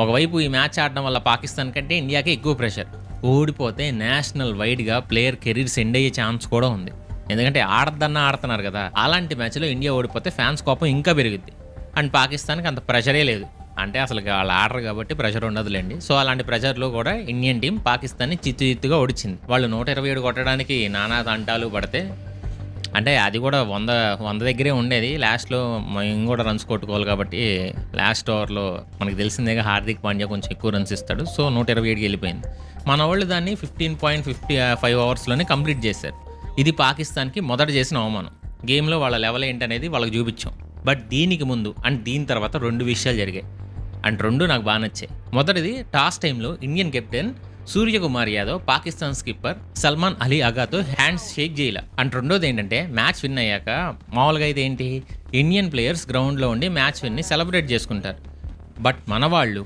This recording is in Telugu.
ఒకవైపు ఈ మ్యాచ్ ఆడడం వల్ల పాకిస్తాన్ కంటే ఇండియాకి ఎక్కువ ప్రెషర్. ఓడిపోతే నేషనల్ వైడ్గా ప్లేయర్ కెరీర్స్ ఎండ్ అయ్యే ఛాన్స్ కూడా ఉంది. ఎందుకంటే ఆడద్దన్నా ఆడుతున్నారు కదా. అలాంటి మ్యాచ్లో ఇండియా ఓడిపోతే ఫ్యాన్స్ కోపం ఇంకా పెరుగుద్ది. అండ్ పాకిస్తాన్కి అంత ప్రెషరే లేదు, అంటే అసలు వాళ్ళు ఆడరు కాబట్టి ప్రెషర్ ఉండదులేండి. సో అలాంటి ప్రెషర్లో కూడా ఇండియన్ టీం పాకిస్తాన్ని చిత్తుగా ఓడిచింది. వాళ్ళు 127 కొట్టడానికి నానా తంటాలు పడితే, అంటే అది కూడా 100 దగ్గరే ఉండేది. లాస్ట్లో మేము కూడా రన్స్ కొట్టుకోవాలి కాబట్టి లాస్ట్ ఓవర్లో మనకు తెలిసిందేగా హార్దిక్ పాండ్యా కొంచెం ఎక్కువ రన్స్ ఇస్తాడు. సో 127కి వెళ్ళిపోయింది. మన వాళ్ళు దాన్ని 15.55 ఓవర్స్లోనే కంప్లీట్ చేశారు. ఇది పాకిస్తాన్కి మొదట చేసిన అవమానం. గేమ్లో వాళ్ళ లెవెల్ ఏంటనేది వాళ్ళకి చూపించాం. బట్ దీనికి ముందు అండ్ దీని తర్వాత 2 విషయాలు జరిగాయి. అండ్ 2 నాకు బాగా నచ్చాయి. మొదటిది, టాస్ టైంలో Indian captain Suryakumar Yadav Pakistan skipper Salman Ali అగాతో హ్యాండ్స్ షేక్ చేయాల. అండ్ రెండోది ఏంటంటే, మ్యాచ్ విన్ అయ్యాక మామూలుగా అయితే ఏంటి, ఇండియన్ ప్లేయర్స్ గ్రౌండ్లో ఉండి మ్యాచ్ విన్ని సెలబ్రేట్ చేసుకుంటారు. బట్ మన వాళ్ళు